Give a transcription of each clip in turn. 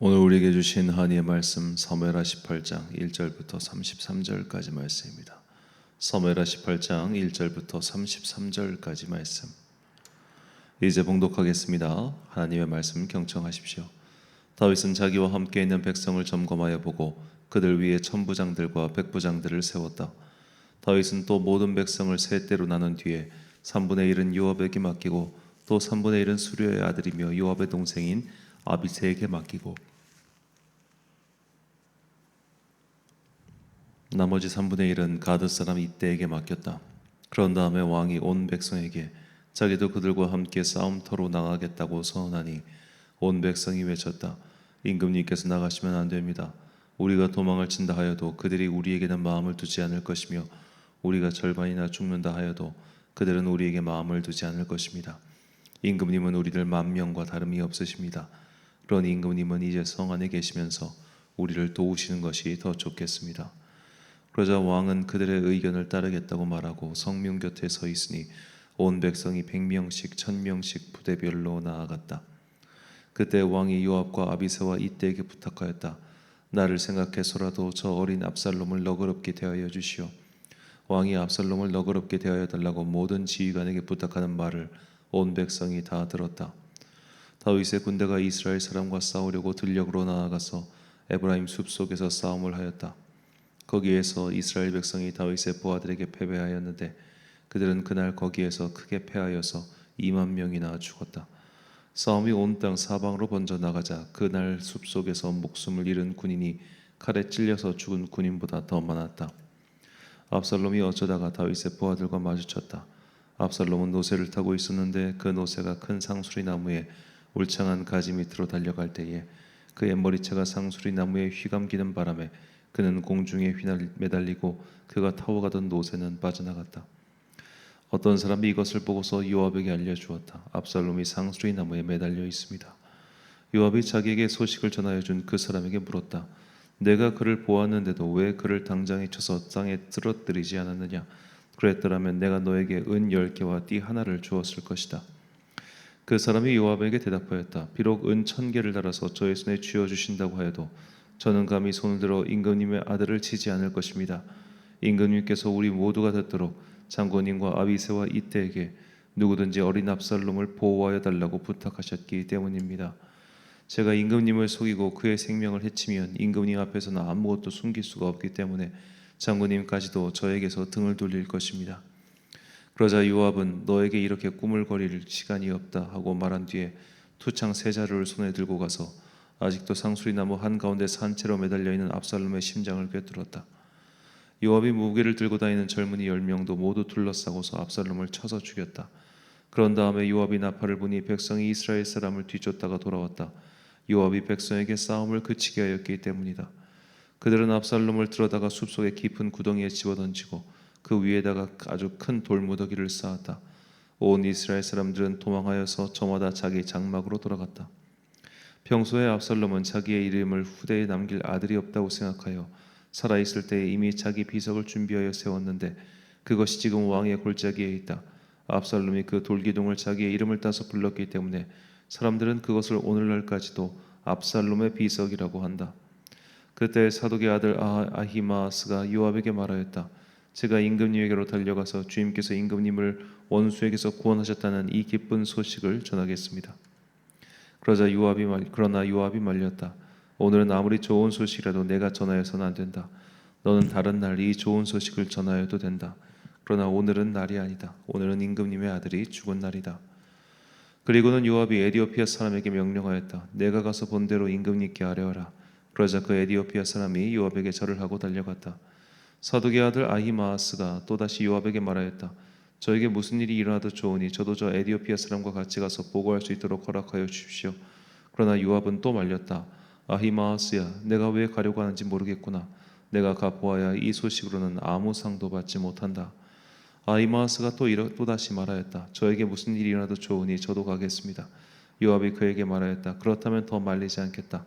오늘 우리에게 주신 하나님의 말씀 사무엘하 18장 1절부터 33절까지 말씀입니다. 사무엘하 18장 1절부터 33절까지 말씀. 이제 봉독하겠습니다. 하나님의 말씀 경청하십시오. 다윗은 자기와 함께 있는 백성을 점검하여 보고 그들 위에 천부장들과 백부장들을 세웠다. 다윗은 또 모든 백성을 세 때로 나눈 뒤에 3분의 1은 요압에게 맡기고 또 3분의 1은 수르야의 아들이며 요압의 동생인 아비새에게 맡기고 나머지 3분의 1은 가드 사람 이때에게 맡겼다. 그런 다음에 왕이 온 백성에게 자기도 그들과 함께 싸움터로 나가겠다고 선언하니 온 백성이 외쳤다. 임금님께서 나가시면 안 됩니다. 우리가 도망을 친다 하여도 그들이 우리에게는 마음을 두지 않을 것이며 우리가 절반이나 죽는다 하여도 그들은 우리에게 마음을 두지 않을 것입니다. 임금님은 우리들 10,000명과 다름이 없으십니다. 그러니 임금님은 이제 성 안에 계시면서 우리를 도우시는 것이 더 좋겠습니다. 그러자 왕은 그들의 의견을 따르겠다고 말하고 성문 곁에 서 있으니 온 백성이 100명씩 1000명씩 부대별로 나아갔다. 그때 왕이 요압과 아비새와 이때에게 부탁하였다. 나를 생각해서라도 저 어린 압살롬을 너그럽게 대하여 주시오. 왕이 압살롬을 너그럽게 대하여 달라고 모든 지휘관에게 부탁하는 말을 온 백성이 다 들었다. 다윗의 군대가 이스라엘 사람과 싸우려고 들녘으로 나아가서 에브라임 숲속에서 싸움을 하였다. 거기에서 이스라엘 백성이 다윗의 부하들에게 패배하였는데 그들은 그날 거기에서 크게 패하여서 20,000명이나 죽었다. 싸움이 온 땅 사방으로 번져 나가자 그날 숲속에서 목숨을 잃은 군인이 칼에 찔려서 죽은 군인보다 더 많았다. 압살롬이 어쩌다가 다윗의 부하들과 마주쳤다. 압살롬은 노새를 타고 있었는데 그 노새가 큰 상수리 나무에 울창한 가지 밑으로 달려갈 때에 그의 머리채가 상수리 나무에 휘감기는 바람에 그는 공중에 매달리고 그가 타고 가던 노새는 빠져나갔다. 어떤 사람이 이것을 보고서 요압에게 알려주었다. 압살롬이 상수리 나무에 매달려 있습니다. 요압이 자기에게 소식을 전하여 준 그 사람에게 물었다. 내가 그를 보았는데도 왜 그를 당장에 쳐서 땅에 쓰러뜨리지 않았느냐? 그랬더라면 내가 너에게 은 10개와 띠 하나를 주었을 것이다. 그 사람이 요압에게 대답하였다. 비록 은 1000개를 달아서 저의 손에 쥐어주신다고 하여도 저는 감히 손을 들어 임금님의 아들을 치지 않을 것입니다. 임금님께서 우리 모두가 듣도록 장군님과 아비새와 이때에게 누구든지 어린 압살롬을 보호하여 달라고 부탁하셨기 때문입니다. 제가 임금님을 속이고 그의 생명을 해치면 임금님 앞에서는 아무것도 숨길 수가 없기 때문에 장군님까지도 저에게서 등을 돌릴 것입니다. 그러자 요압은 너에게 이렇게 꾸물거릴 시간이 없다 하고 말한 뒤에 투창 세 자루를 손에 들고 가서 아직도 상수리 나무 한가운데 산채로 매달려 있는 압살롬의 심장을 꿰뚫었다. 요압이 무기를 들고 다니는 젊은이 10명도 모두 둘러싸고서 압살롬을 쳐서 죽였다. 그런 다음에 요압이 나팔을 부니 백성이 이스라엘 사람을 뒤쫓다가 돌아왔다. 요압이 백성에게 싸움을 그치게 하였기 때문이다. 그들은 압살롬을 들어다가 숲속의 깊은 구덩이에 집어던지고 그 위에다가 아주 큰 돌무더기를 쌓았다. 온 이스라엘 사람들은 도망하여서 저마다 자기 장막으로 돌아갔다. 평소에 압살롬은 자기의 이름을 후대에 남길 아들이 없다고 생각하여 살아있을 때에 이미 자기 비석을 준비하여 세웠는데 그것이 지금 왕의 골짜기에 있다. 압살롬이 그 돌기둥을 자기의 이름을 따서 불렀기 때문에 사람들은 그것을 오늘날까지도 압살롬의 비석이라고 한다. 그때 사독의 아들 아히마아스가 요압에게 말하였다. 제가 임금님에게로 달려가서 주님께서 임금님을 원수에게서 구원하셨다는 이 기쁜 소식을 전하겠습니다. 그러나 요압이 말렸다. 오늘은 아무리 좋은 소식이라도 내가 전하여서는 안 된다. 너는 다른 날 이 좋은 소식을 전하여도 된다. 그러나 오늘은 날이 아니다. 오늘은 임금님의 아들이 죽은 날이다. 그리고는 요압이 에디오피아 사람에게 명령하였다. 내가 가서 본대로 임금님께 아뢰어라. 그러자 그 에디오피아 사람이 요압에게 절을 하고 달려갔다. 사독의 아들 아히마아스가 또다시 요압에게 말하였다. 저에게 무슨 일이 일어나도 좋으니 저도 저 에디오피아 사람과 같이 가서 보고할 수 있도록 허락하여 주십시오. 그러나 요압은 또 말렸다. 아히마아스야, 내가 왜 가려고 하는지 모르겠구나. 내가 가보아야 이 소식으로는 아무 상도 받지 못한다. 아히마아스가 또다시 말하였다. 저에게 무슨 일이 일어나도 좋으니 저도 가겠습니다. 요압이 그에게 말하였다. 그렇다면 더 말리지 않겠다.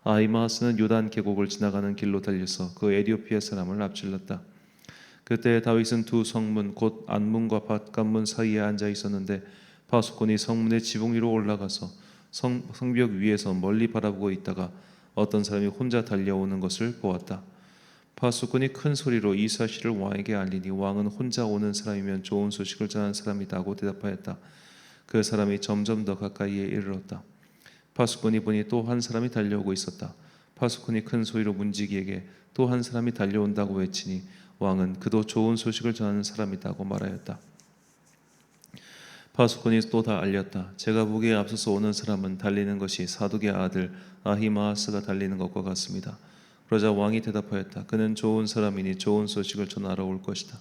아히마아스는 요단 계곡을 지나가는 길로 달려서 그 에디오피아 사람을 앞질렀다. 그때 다윗은 두 성문 곧 안문과 밭관문 사이에 앉아 있었는데 파수꾼이 성문의 지붕 위로 올라가서 성벽 위에서 멀리 바라보고 있다가 어떤 사람이 혼자 달려오는 것을 보았다. 파수꾼이 큰 소리로 이 사실을 왕에게 알리니 왕은 혼자 오는 사람이면 좋은 소식을 전하는 사람이다고 대답하였다. 그 사람이 점점 더 가까이에 이르렀다. 파수꾼이 보니 또 한 사람이 달려오고 있었다. 파수꾼이 큰 소리로 문지기에게 또 한 사람이 달려온다고 외치니 왕은 그도 좋은 소식을 전하는 사람이다고 말하였다. 파수꾼이 또 다 알렸다. 제가 보기에 앞서서 오는 사람은 달리는 것이 사독의 아들 아히마아스가 달리는 것과 같습니다. 그러자 왕이 대답하였다. 그는 좋은 사람이니 좋은 소식을 전하러 올 것이다.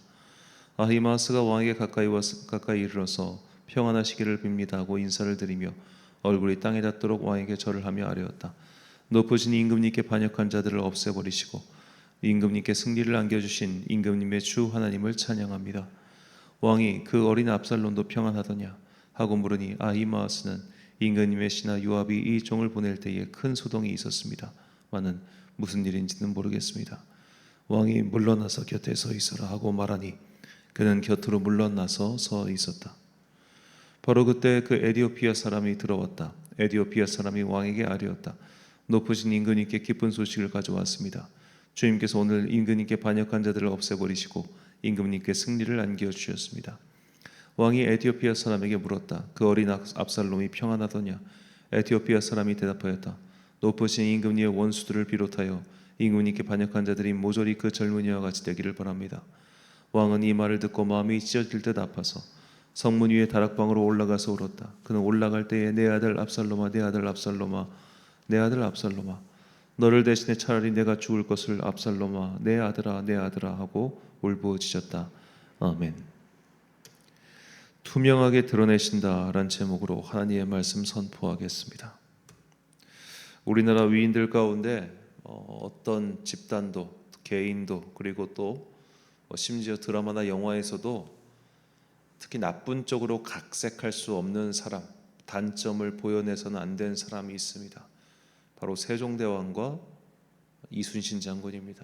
아히마아스가 왕에게 가까이 이르러서 평안하시기를 빕니다 하고 인사를 드리며 얼굴이 땅에 닿도록 왕에게 절을 하며 아뢰었다. 높으신 임금님께 반역한 자들을 없애버리시고 임금님께 승리를 안겨주신 임금님의 주 하나님을 찬양합니다. 왕이 그 어린 압살롬도 평안하더냐 하고 물으니 아히마아스는 임금님의 신하 요압이 이 종을 보낼 때에 큰 소동이 있었습니다. 마는 무슨 일인지는 모르겠습니다. 왕이 물러나서 곁에 서 있어라 하고 말하니 그는 곁으로 물러나서 서 있었다. 바로 그때 그 에디오피아 사람이 들어왔다. 에디오피아 사람이 왕에게 아뢰었다. 높으신 임금님께 기쁜 소식을 가져왔습니다. 주님께서 오늘 임금님께 반역한 자들을 없애버리시고 임금님께 승리를 안겨주셨습니다. 왕이 에티오피아 사람에게 물었다. 그 어린 압살롬이 평안하더냐? 에티오피아 사람이 대답하였다. 높으신 임금님의 원수들을 비롯하여 임금님께 반역한 자들이 모조리 그 젊은이와 같이 되기를 바랍니다. 왕은 이 말을 듣고 마음이 찢어질 듯 아파서 성문 위에 다락방으로 올라가서 울었다. 그는 올라갈 때에 내 아들 압살롬아, 내 아들 압살롬아, 내 아들 압살롬아, 너를 대신에 차라리 내가 죽을 것을 압살롬아, 내 아들아, 내 아들아 하고 울부짖었다. 아멘. 투명하게 드러내신다라는 제목으로 하나님의 말씀 선포하겠습니다. 우리나라 위인들 가운데 어떤 집단도, 개인도, 그리고 또 심지어 드라마나 영화에서도 특히 나쁜 쪽으로 각색할 수 없는 사람, 단점을 보여내서는 안 된 사람이 있습니다. 바로 세종대왕과 이순신 장군입니다.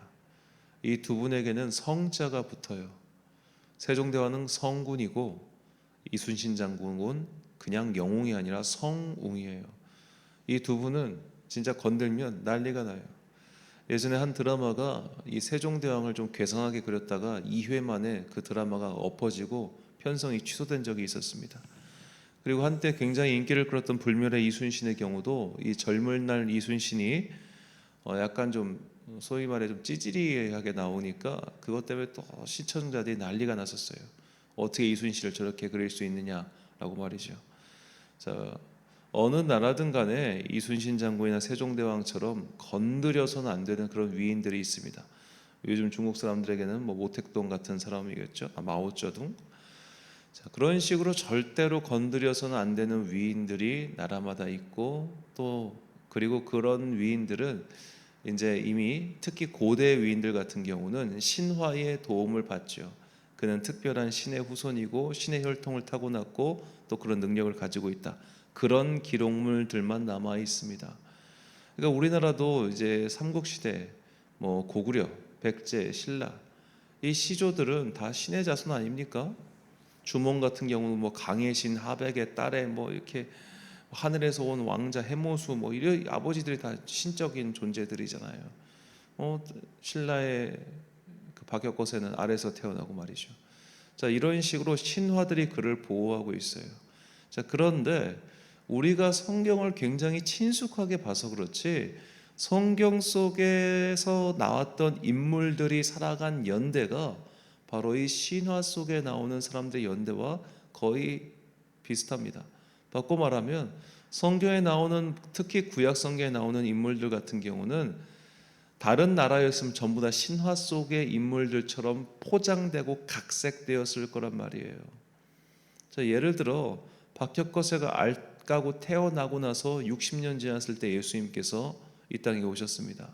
이 두 분에게는 성자가 붙어요. 세종대왕은 성군이고 이순신 장군은 그냥 영웅이 아니라 성웅이에요. 이 두 분은 진짜 건들면 난리가 나요. 예전에 한 드라마가 이 세종대왕을 좀 괴상하게 그렸다가 2회 만에 그 드라마가 엎어지고 편성이 취소된 적이 있었습니다. 그리고 한때 굉장히 인기를 끌었던 불멸의 이순신의 경우도 이 젊은 날 이순신이 약간 좀 소위 말해 좀 찌질이하게 나오니까 그것 때문에 또 시청자들이 난리가 났었어요. 어떻게 이순신을 저렇게 그릴 수 있느냐라고 말이죠. 자, 어느 나라든 간에 이순신 장군이나 세종대왕처럼 건드려서는 안 되는 그런 위인들이 있습니다. 요즘 중국 사람들에게는 뭐 모택동 같은 사람이겠죠. 마오쩌둥. 자, 그런 식으로 절대로 건드려서는 안 되는 위인들이 나라마다 있고 또 그리고 그런 위인들은 이제 이미 특히 고대 위인들 같은 경우는 신화의 도움을 받죠. 그는 특별한 신의 후손이고 신의 혈통을 타고났고 또 그런 능력을 가지고 있다. 그런 기록물들만 남아 있습니다. 그러니까 우리나라도 이제 삼국시대, 뭐 고구려, 백제, 신라 이 시조들은 다 신의 자손 아닙니까? 주몽 같은 경우는 뭐 강해신, 하백의 딸에 뭐 이렇게 하늘에서 온 왕자 해모수 뭐 이런 아버지들이 다 신적인 존재들이잖아요. 신라의 그 박혁거세는 아래서 태어나고 말이죠. 자, 이런 식으로 신화들이 그를 보호하고 있어요. 자, 그런데 우리가 성경을 굉장히 친숙하게 봐서 그렇지 성경 속에서 나왔던 인물들이 살아간 연대가 바로 이 신화 속에 나오는 사람들의 연대와 거의 비슷합니다. 바꿔 말하면 성경에 나오는 특히 구약 성경에 나오는 인물들 같은 경우는 다른 나라였으면 전부 다 신화 속의 인물들처럼 포장되고 각색되었을 거란 말이에요. 자, 예를 들어 박혁거세가 알까고 태어나고 나서 60년 지났을 때 예수님께서 이 땅에 오셨습니다.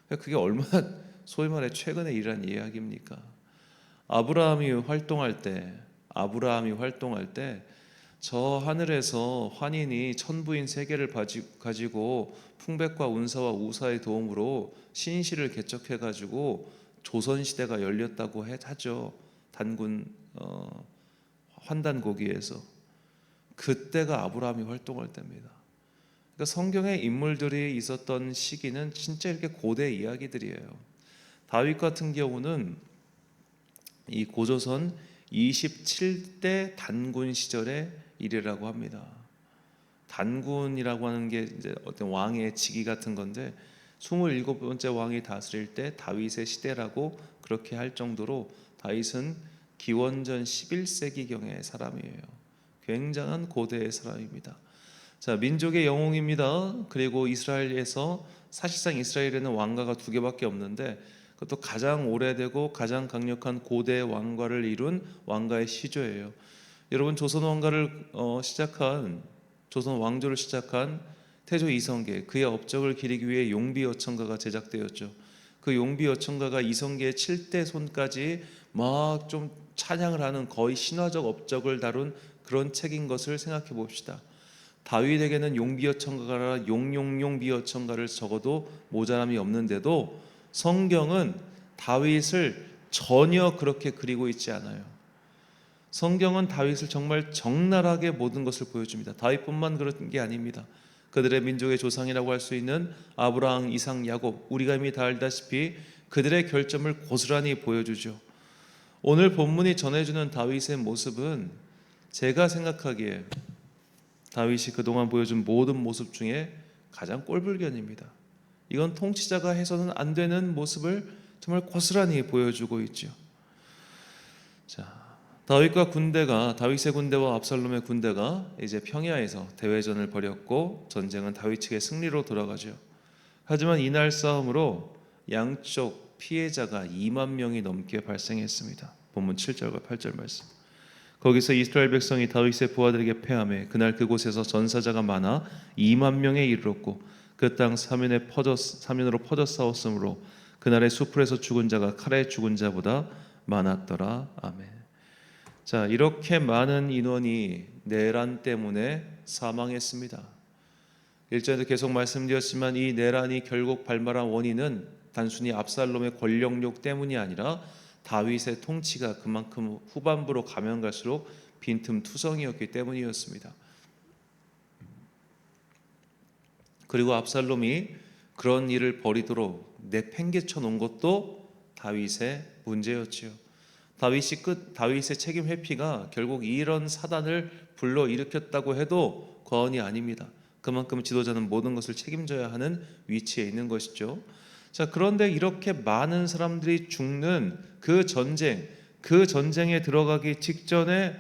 그게 얼마나 소위 말해 최근의 일이란 이야기입니까? 아브라함이 활동할 때 저 하늘에서 환인이 천부인 세 개를 가지고 풍백과 운사와 우사의 도움으로 신실을 개척해 가지고 조선 시대가 열렸다고 하죠. 단군 환단고기에서 그때가 아브라함이 활동할 때입니다. 그러니까 성경에 인물들이 있었던 시기는 진짜 이렇게 고대 이야기들이에요. 다윗 같은 경우는 이 고조선 27대 단군 시절의 일이라고 합니다. 단군이라고 하는 게 이제 어떤 왕의 직위 같은 건데 27번째 왕이 다스릴 때 다윗의 시대라고 그렇게 할 정도로 다윗은 기원전 11세기경의 사람이에요. 굉장한 고대의 사람입니다. 자, 민족의 영웅입니다. 그리고 이스라엘에서 사실상 이스라엘에는 왕가가 두 개밖에 없는데 그것도 가장 오래되고 가장 강력한 고대 왕가를 이룬 왕가의 시조예요. 여러분 조선 왕가를 조선 왕조를 시작한 태조 이성계 그의 업적을 기리기 위해 용비어천가가 제작되었죠. 그 용비어천가가 이성계의 7대 손까지 막 좀 찬양을 하는 거의 신화적 업적을 다룬 그런 책인 것을 생각해 봅시다. 다윗에게는 용비어천가라 용용용비어천가를 적어도 모자람이 없는데도 성경은 다윗을 전혀 그렇게 그리고 있지 않아요. 성경은 다윗을 정말 적나라하게 모든 것을 보여줍니다. 다윗뿐만 그런 게 아닙니다. 그들의 민족의 조상이라고 할 수 있는 아브라함, 이삭, 야곱, 우리가 이미 다 알다시피 그들의 결점을 고스란히 보여주죠. 오늘 본문이 전해주는 다윗의 모습은 제가 생각하기에 다윗이 그동안 보여준 모든 모습 중에 가장 꼴불견입니다. 이건 통치자가 해서는 안 되는 모습을 정말 고스란히 보여주고 있죠. 자, 다윗의 군대와 압살롬의 군대가 이제 평야에서 대회전을 벌였고 전쟁은 다윗 측의 승리로 돌아가죠. 하지만 이날 싸움으로 양쪽 피해자가 2만 명이 넘게 발생했습니다. 본문 7절과 8절 말씀. 거기서 이스라엘 백성이 다윗의 부하들에게 패하매 그날 그곳에서 전사자가 많아 2만 명에 이르렀고 그 땅 사면으로 퍼져 싸웠으므로 그날의 수풀에서 죽은 자가 칼에 죽은 자보다 많았더라. 아멘. 자, 이렇게 많은 인원이 내란 때문에 사망했습니다. 1절에도 계속 말씀드렸지만 이 내란이 결국 발발한 원인은 단순히 압살롬의 권력욕 때문이 아니라 다윗의 통치가 그만큼 후반부로 가면 갈수록 빈틈투성이었기 때문이었습니다. 그리고 압살롬이 그런 일을 벌이도록 내팽개쳐 놓은 것도 다윗의 문제였지요. 다윗의 책임 회피가 결국 이런 사단을 불러 일으켰다고 해도 과언이 아닙니다. 그만큼 지도자는 모든 것을 책임져야 하는 위치에 있는 것이죠. 자, 그런데 이렇게 많은 사람들이 죽는 그 전쟁에 들어가기 직전에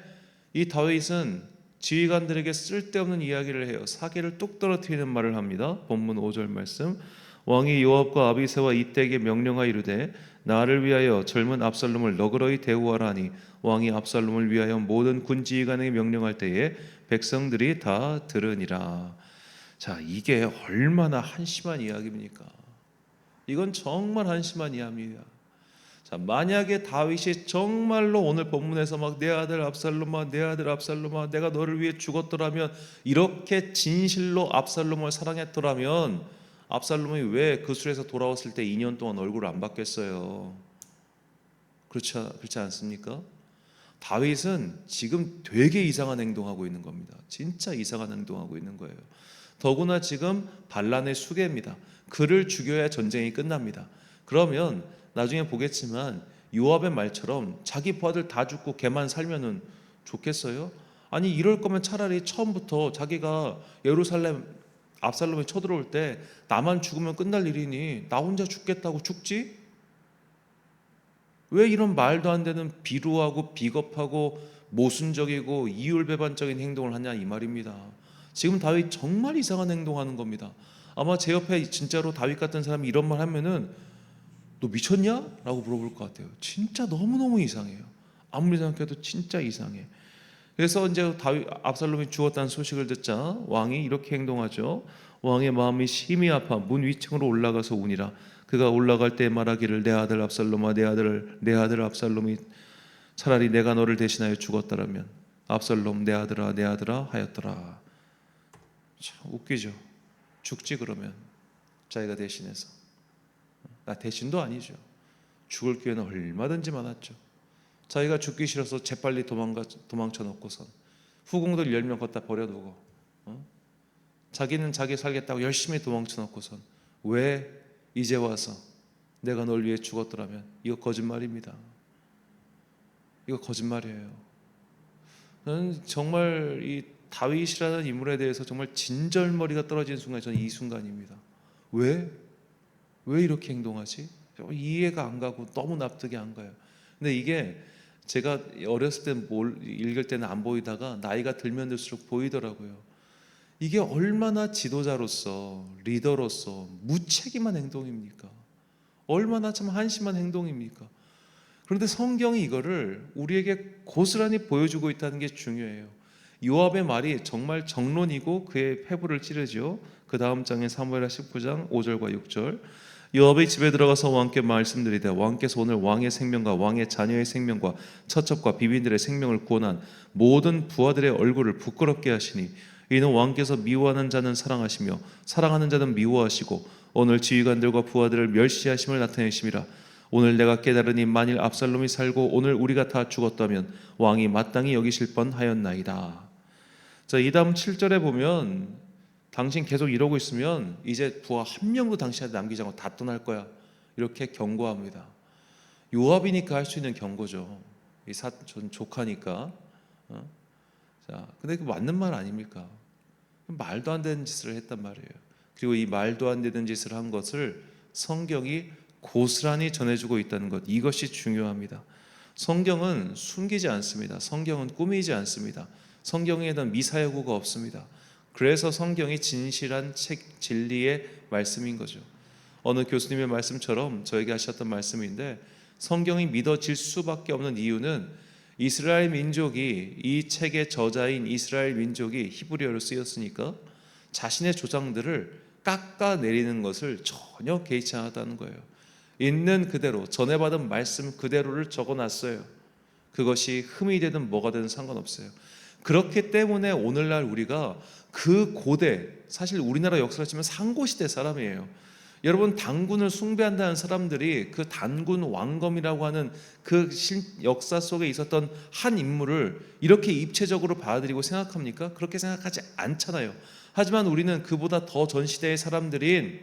이 다윗은 지휘관들에게 쓸데없는 이야기를 해요. 사기를 뚝 떨어뜨리는 말을 합니다. 본문 5절 말씀. 왕이 요압과 아비새와 이때에게 명령하여 이르되 나를 위하여 젊은 압살롬을 너그러이 대우하라 하니 왕이 압살롬을 위하여 모든 군 지휘관에게 명령할 때에 백성들이 다 들으니라. 자, 이게 얼마나 한심한 이야기입니까? 이건 정말 한심한 이야기입니다. 자, 만약에 다윗이 정말로 오늘 본문에서 막 내 아들 압살롬아, 내 아들 압살롬아, 내가 너를 위해 죽었더라면, 이렇게 진실로 압살롬을 사랑했더라면 압살롬이 왜 그 술에서 돌아왔을 때 2년 동안 얼굴을 안 바뀌었어요? 그렇지 않습니까? 다윗은 지금 되게 이상한 행동하고 있는 겁니다. 진짜 이상한 행동하고 있는 거예요. 더구나 지금 반란의 수괴입니다. 그를 죽여야 전쟁이 끝납니다. 그러면 나중에 보겠지만 요압의 말처럼 자기 부하들 다 죽고 걔만 살면은 좋겠어요? 아니, 이럴 거면 차라리 처음부터 자기가 예루살렘 압살롬이 쳐들어올 때 나만 죽으면 끝날 일이니 나 혼자 죽겠다고 죽지? 왜 이런 말도 안 되는 비루하고 비겁하고 모순적이고 이율배반적인 행동을 하냐, 이 말입니다. 지금 다윗 정말 이상한 행동하는 겁니다. 아마 제 옆에 진짜로 다윗 같은 사람이 이런 말 하면은 너 미쳤냐? 라고 물어볼 것 같아요. 진짜 너무너무 이상해요. 아무리 생각해도 진짜 이상해. 그래서 이제 압살롬이 죽었다는 소식을 듣자 왕이 이렇게 행동하죠. 왕의 마음이 심히 아파 문 위층으로 올라가서 우니라. 그가 올라갈 때 말하기를 내 아들 압살롬아, 내 아들 압살롬이 차라리 내가 너를 대신하여 죽었더라면 압살롬 내 아들아 하였더라. 참 웃기죠. 죽지 그러면 자기가 대신해서. 대신도 아니죠. 죽을 기회는 얼마든지 많았죠. 자기가 죽기 싫어서 재빨리 도망쳐 놓고선 후궁들 10명 갖다 버려두고 자기는 자기 살겠다고 열심히 도망쳐 놓고선 왜 이제 와서 내가 널 위해 죽었더라면. 이거 거짓말입니다. 이거 거짓말이에요. 저는 정말 이 다윗이라는 인물에 대해서 정말 진절머리가 떨어지는 순간이 저는 이 순간입니다. 왜 이렇게 행동하지? 이해가 안 가고 너무 납득이 안 가요. 근데 이게 제가 어렸을 때 읽을 때는 안 보이다가 나이가 들면 들수록 보이더라고요. 이게 얼마나 지도자로서 리더로서 무책임한 행동입니까? 얼마나 참 한심한 행동입니까? 그런데 성경이 이거를 우리에게 고스란히 보여주고 있다는 게 중요해요. 요압의 말이 정말 정론이고 그의 패부를 찌르죠. 그 다음 장인 사무엘하 19장 5절과 6절. 요압의 집에 들어가서 왕께 말씀드리되 왕께서 오늘 왕의 생명과 왕의 자녀의 생명과 처첩과 비빈들의 생명을 구원한 모든 부하들의 얼굴을 부끄럽게 하시니 이는 왕께서 미워하는 자는 사랑하시며 사랑하는 자는 미워하시고 오늘 지휘관들과 부하들을 멸시하심을 나타내심이라. 오늘 내가 깨달으니 만일 압살롬이 살고 오늘 우리가 다 죽었다면 왕이 마땅히 여기실 뻔하였나이다. 자, 이 다음 7절에 보면 당신 계속 이러고 있으면 이제 부하 한 명도 당신한테 남기지 않고 다 떠날 거야. 이렇게 경고합니다. 요압이니까 할 수 있는 경고죠. 이 사촌 조카니까. 자, 근데 그 맞는 말 아닙니까? 말도 안 되는 짓을 했단 말이에요. 그리고 이 말도 안 되는 짓을 한 것을 성경이 고스란히 전해주고 있다는 것, 이것이 중요합니다. 성경은 숨기지 않습니다. 성경은 꾸미지 않습니다. 성경에는 미사여구가 없습니다. 그래서 성경이 진실한 책, 진리의 말씀인 거죠. 어느 교수님의 말씀처럼 저에게 하셨던 말씀인데, 성경이 믿어질 수밖에 없는 이유는 이스라엘 민족이, 이 책의 저자인 이스라엘 민족이 히브리어로 쓰였으니까 자신의 조상들을 깎아내리는 것을 전혀 개의치 않았다는 거예요. 있는 그대로 전해받은 말씀 그대로를 적어놨어요. 그것이 흠이 되든 뭐가 되든 상관없어요. 그렇기 때문에 오늘날 우리가 그 고대, 사실 우리나라 역사를 치면 상고시대 사람이에요. 여러분, 단군을 숭배한다는 사람들이 그 단군 왕검이라고 하는 그 역사 속에 있었던 한 인물을 이렇게 입체적으로 받아들이고 생각합니까? 그렇게 생각하지 않잖아요. 하지만 우리는 그보다 더 전 시대의 사람들인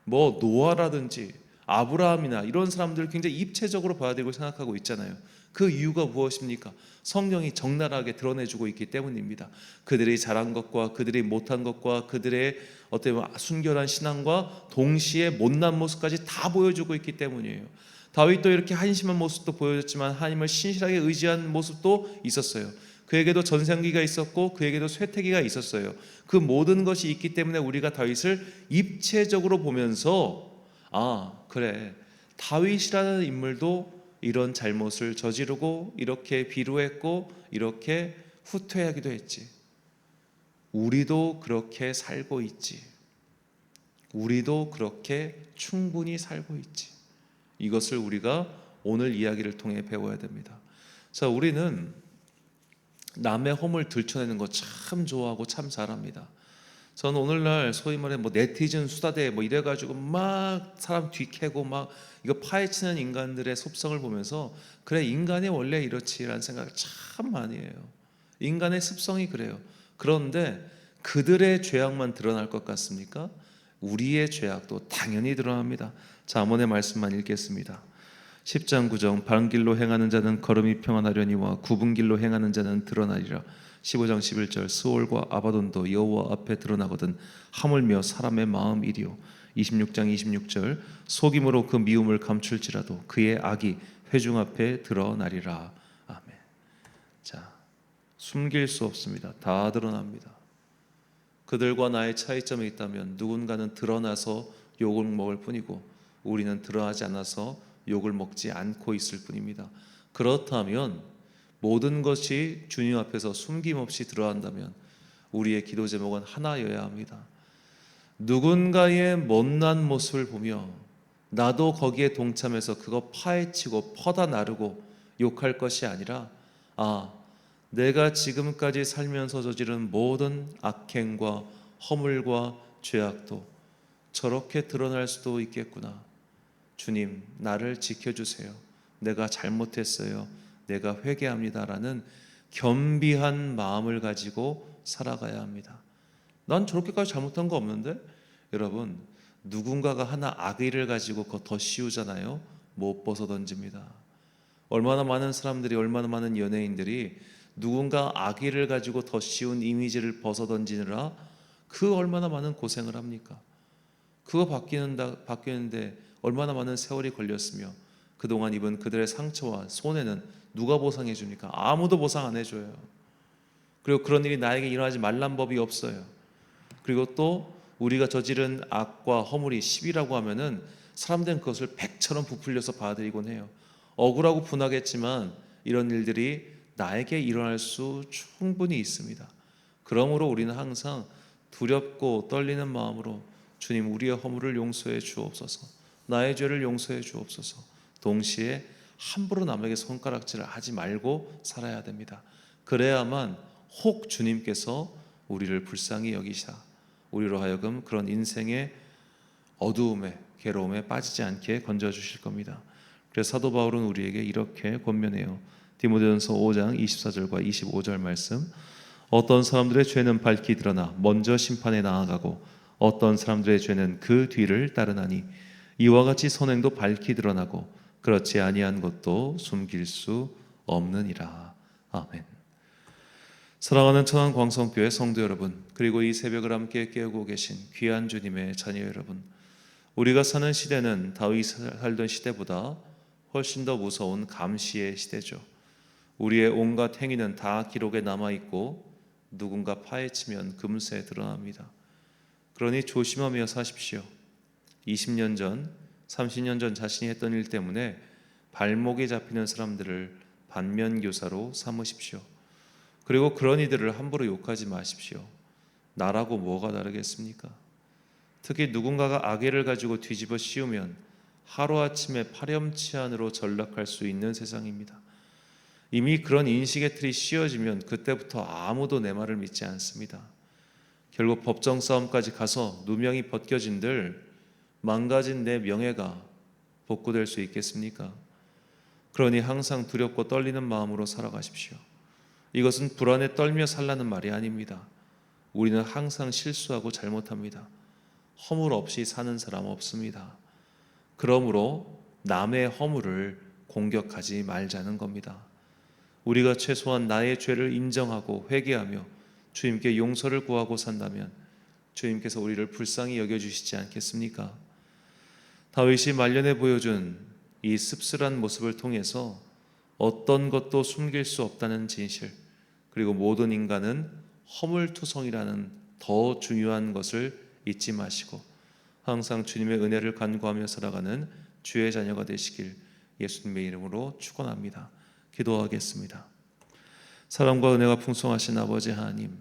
뭐 노아라든지 아브라함이나 이런 사람들을 굉장히 입체적으로 받아들이고 생각하고 있잖아요. 그 이유가 무엇입니까? 성경이 적나라하게 드러내주고 있기 때문입니다. 그들이 잘한 것과 그들이 못한 것과 그들의 어떤 순결한 신앙과 동시에 못난 모습까지 다 보여주고 있기 때문이에요. 다윗도 이렇게 한심한 모습도 보여줬지만 하나님을 신실하게 의지한 모습도 있었어요. 그에게도 전생기가 있었고 그에게도 쇠퇴기가 있었어요. 그 모든 것이 있기 때문에 우리가 다윗을 입체적으로 보면서 그래, 다윗이라는 인물도 이런 잘못을 저지르고 이렇게 비루했고 이렇게 후퇴하기도 했지. 우리도 그렇게 살고 있지. 우리도 그렇게 충분히 살고 있지. 이것을 우리가 오늘 이야기를 통해 배워야 됩니다. 자, 우리는 남의 허물 들춰내는 거 참 좋아하고 참 잘합니다. 저는 오늘날 소위 말해 네티즌 수다대 이래가지고 막 사람 뒤캐고 막 이거 파헤치는 인간들의 속성을 보면서 그래, 인간이 원래 이렇지라는 생각을 참 많이 해요. 인간의 습성이 그래요. 그런데 그들의 죄악만 드러날 것 같습니까? 우리의 죄악도 당연히 드러납니다. 잠언의 말씀만 읽겠습니다. 10장 9절 바른 길로 행하는 자는 걸음이 평안하려니와 굽은 길로 행하는 자는 드러나리라. 15장 11절 스올과 아바돈도 여호와 앞에 드러나거든 하물며 사람의 마음이리요. 26장 26절 속임으로 그 미움을 감출지라도 그의 악이 회중 앞에 드러나리라. 아멘. 자, 숨길 수 없습니다. 다 드러납니다. 그들과 나의 차이점이 있다면 누군가는 드러나서 욕을 먹을 뿐이고 우리는 드러나지 않아서 욕을 먹지 않고 있을 뿐입니다. 그렇다면 모든 것이 주님 앞에서 숨김없이 드러난다면 우리의 기도 제목은 하나여야 합니다. 누군가의 못난 모습을 보며 나도 거기에 동참해서 그거 파헤치고 퍼다 나르고 욕할 것이 아니라 내가 지금까지 살면서 저지른 모든 악행과 허물과 죄악도 저렇게 드러날 수도 있겠구나. 주님, 나를 지켜주세요. 내가 잘못했어요. 내가 회개합니다라는 겸비한 마음을 가지고 살아가야 합니다. 난 저렇게까지 잘못한 거 없는데? 여러분, 누군가가 하나 악의를 가지고 그거 더 씌우잖아요. 못 벗어 던집니다. 얼마나 많은 사람들이, 얼마나 많은 연예인들이 누군가 악의를 가지고 더 씌운 이미지를 벗어 던지느라 그 얼마나 많은 고생을 합니까? 그거 바뀌는데 얼마나 많은 세월이 걸렸으며 그동안 입은 그들의 상처와 손해는 누가 보상해 줍니까? 아무도 보상 안 해줘요. 그리고 그런 일이 나에게 일어나지 말란 법이 없어요. 그리고 또 우리가 저지른 악과 허물이 10이라고 하면은 사람들은 그것을 100처럼 부풀려서 받아들이곤 해요. 억울하고 분하겠지만 이런 일들이 나에게 일어날 수 충분히 있습니다. 그러므로 우리는 항상 두렵고 떨리는 마음으로 주님, 우리의 허물을 용서해 주옵소서, 나의 죄를 용서해 주옵소서, 동시에 함부로 남에게 손가락질을 하지 말고 살아야 됩니다. 그래야만 혹 주님께서 우리를 불쌍히 여기사 우리로 하여금 그런 인생의 어두움에, 괴로움에 빠지지 않게 건져주실 겁니다. 그래서 사도 바울은 우리에게 이렇게 권면해요. 디모데전서 5장 24절과 25절 말씀, 어떤 사람들의 죄는 밝히 드러나 먼저 심판에 나아가고 어떤 사람들의 죄는 그 뒤를 따르나니 이와 같이 선행도 밝히 드러나고 그렇지 아니한 것도 숨길 수 없느니라. 아멘. 사랑하는 천안광성교회 성도 여러분, 그리고 이 새벽을 함께 깨우고 계신 귀한 주님의 자녀 여러분, 우리가 사는 시대는 다윗이 살던 시대보다 훨씬 더 무서운 감시의 시대죠. 우리의 온갖 행위는 다 기록에 남아있고 누군가 파헤치면 금세 드러납니다. 그러니 조심하며 사십시오. 20년 전, 30년 전 자신이 했던 일 때문에 발목에 잡히는 사람들을 반면교사로 삼으십시오. 그리고 그런 이들을 함부로 욕하지 마십시오. 나라고 뭐가 다르겠습니까? 특히 누군가가 악의를 가지고 뒤집어 씌우면 하루아침에 파렴치한으로 전락할 수 있는 세상입니다. 이미 그런 인식의 틀이 씌워지면 그때부터 아무도 내 말을 믿지 않습니다. 결국 법정 싸움까지 가서 누명이 벗겨진들 망가진 내 명예가 복구될 수 있겠습니까? 그러니 항상 두렵고 떨리는 마음으로 살아가십시오. 이것은 불안에 떨며 살라는 말이 아닙니다. 우리는 항상 실수하고 잘못합니다. 허물 없이 사는 사람 없습니다. 그러므로 남의 허물을 공격하지 말자는 겁니다. 우리가 최소한 나의 죄를 인정하고 회개하며 주님께 용서를 구하고 산다면 주님께서 우리를 불쌍히 여겨주시지 않겠습니까? 다윗이 말년에 보여준 이 씁쓸한 모습을 통해서 어떤 것도 숨길 수 없다는 진실, 그리고 모든 인간은 허물투성이라는 더 중요한 것을 잊지 마시고 항상 주님의 은혜를 간구하며 살아가는 주의 자녀가 되시길 예수님의 이름으로 축원합니다. 기도하겠습니다. 사랑과 은혜가 풍성하신 아버지 하나님,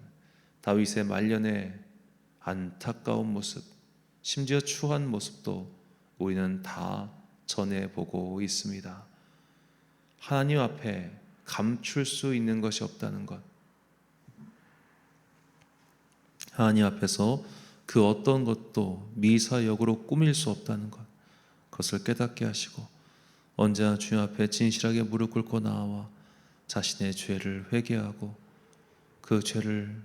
다윗의 말년의 안타까운 모습, 심지어 추한 모습도 우리는 다 전해보고 있습니다. 하나님 앞에 감출 수 있는 것이 없다는 것, 하나님 앞에서 그 어떤 것도 미사역으로 꾸밀 수 없다는 것, 그것을 깨닫게 하시고 언제나 주님 앞에 진실하게 무릎 꿇고 나와 자신의 죄를 회개하고 그 죄를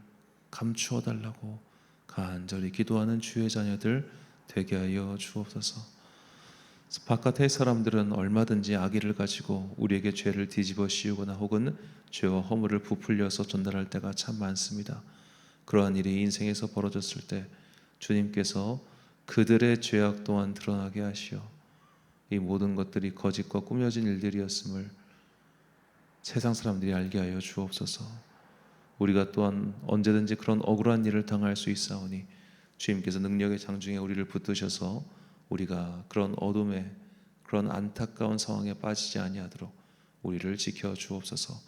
감추어 달라고 간절히 기도하는 주의 자녀들 되게 하여 주옵소서. 바깥의 사람들은 얼마든지 악의를 가지고 우리에게 죄를 뒤집어 씌우거나 혹은 죄와 허물을 부풀려서 전달할 때가 참 많습니다. 그러한 일이 인생에서 벌어졌을 때 주님께서 그들의 죄악 또한 드러나게 하시어 이 모든 것들이 거짓과 꾸며진 일들이었음을 세상 사람들이 알게 하여 주옵소서. 우리가 또한 언제든지 그런 억울한 일을 당할 수 있사오니 주님께서 능력의 장중에 우리를 붙드셔서 우리가 그런 어둠에, 그런 안타까운 상황에 빠지지 아니하도록 우리를 지켜 주옵소서.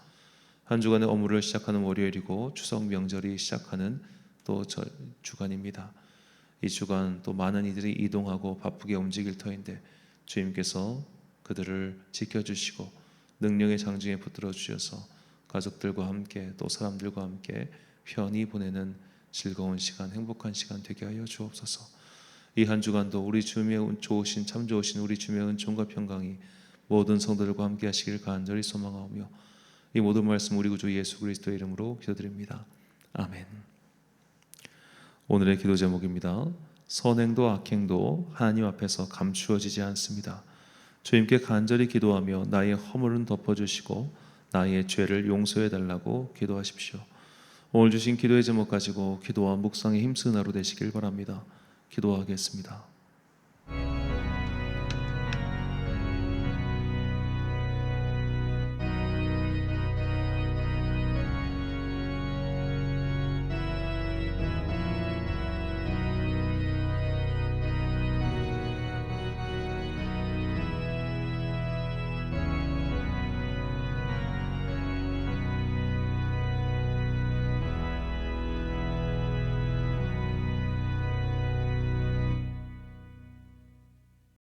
한 주간의 업무를 시작하는 월요일이고 추석 명절이 시작하는 또 주간입니다. 이 주간 또 많은 이들이 이동하고 바쁘게 움직일 터인데 주님께서 그들을 지켜주시고 능력의 장중에 붙들어 주셔서 가족들과 함께 또 사람들과 함께 편히 보내는 즐거운 시간, 행복한 시간 되게 하여 주옵소서. 이 한 주간도 우리 주님의 좋으신, 참 좋으신 우리 주님의 은총과 평강이 모든 성도들과 함께 하시길 간절히 소망하오며 이 모든 말씀 우리 구주 예수 그리스도의 이름으로 기도드립니다. 아멘. 오늘의 기도 제목입니다. 선행도 악행도 하나님 앞에서 감추어지지 않습니다. 주님께 간절히 기도하며 나의 허물은 덮어주시고 나의 죄를 용서해 달라고 기도하십시오. 오늘 주신 기도의 제목 가지고 기도와 묵상의 힘쓰는 하루 되시길 바랍니다. 기도하겠습니다.